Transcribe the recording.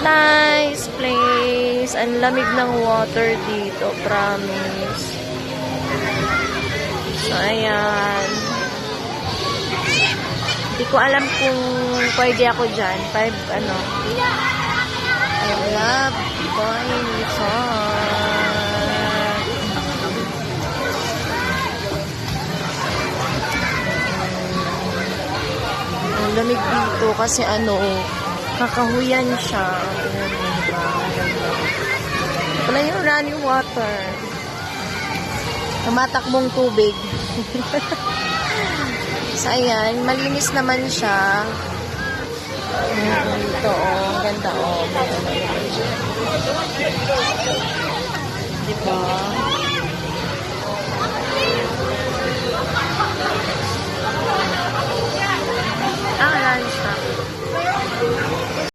Nice place. Ang lamig ng water dito, promise. So, ayan. Hindi ko alam kung pwede ako dyan. I love going resort. Ang lamig dito kasi kakahuyan siya. Wala yung running water. Tumatakbong tubig. So, ayan. Malinis naman siya. Ito, ang ganda, diba? Ang lunch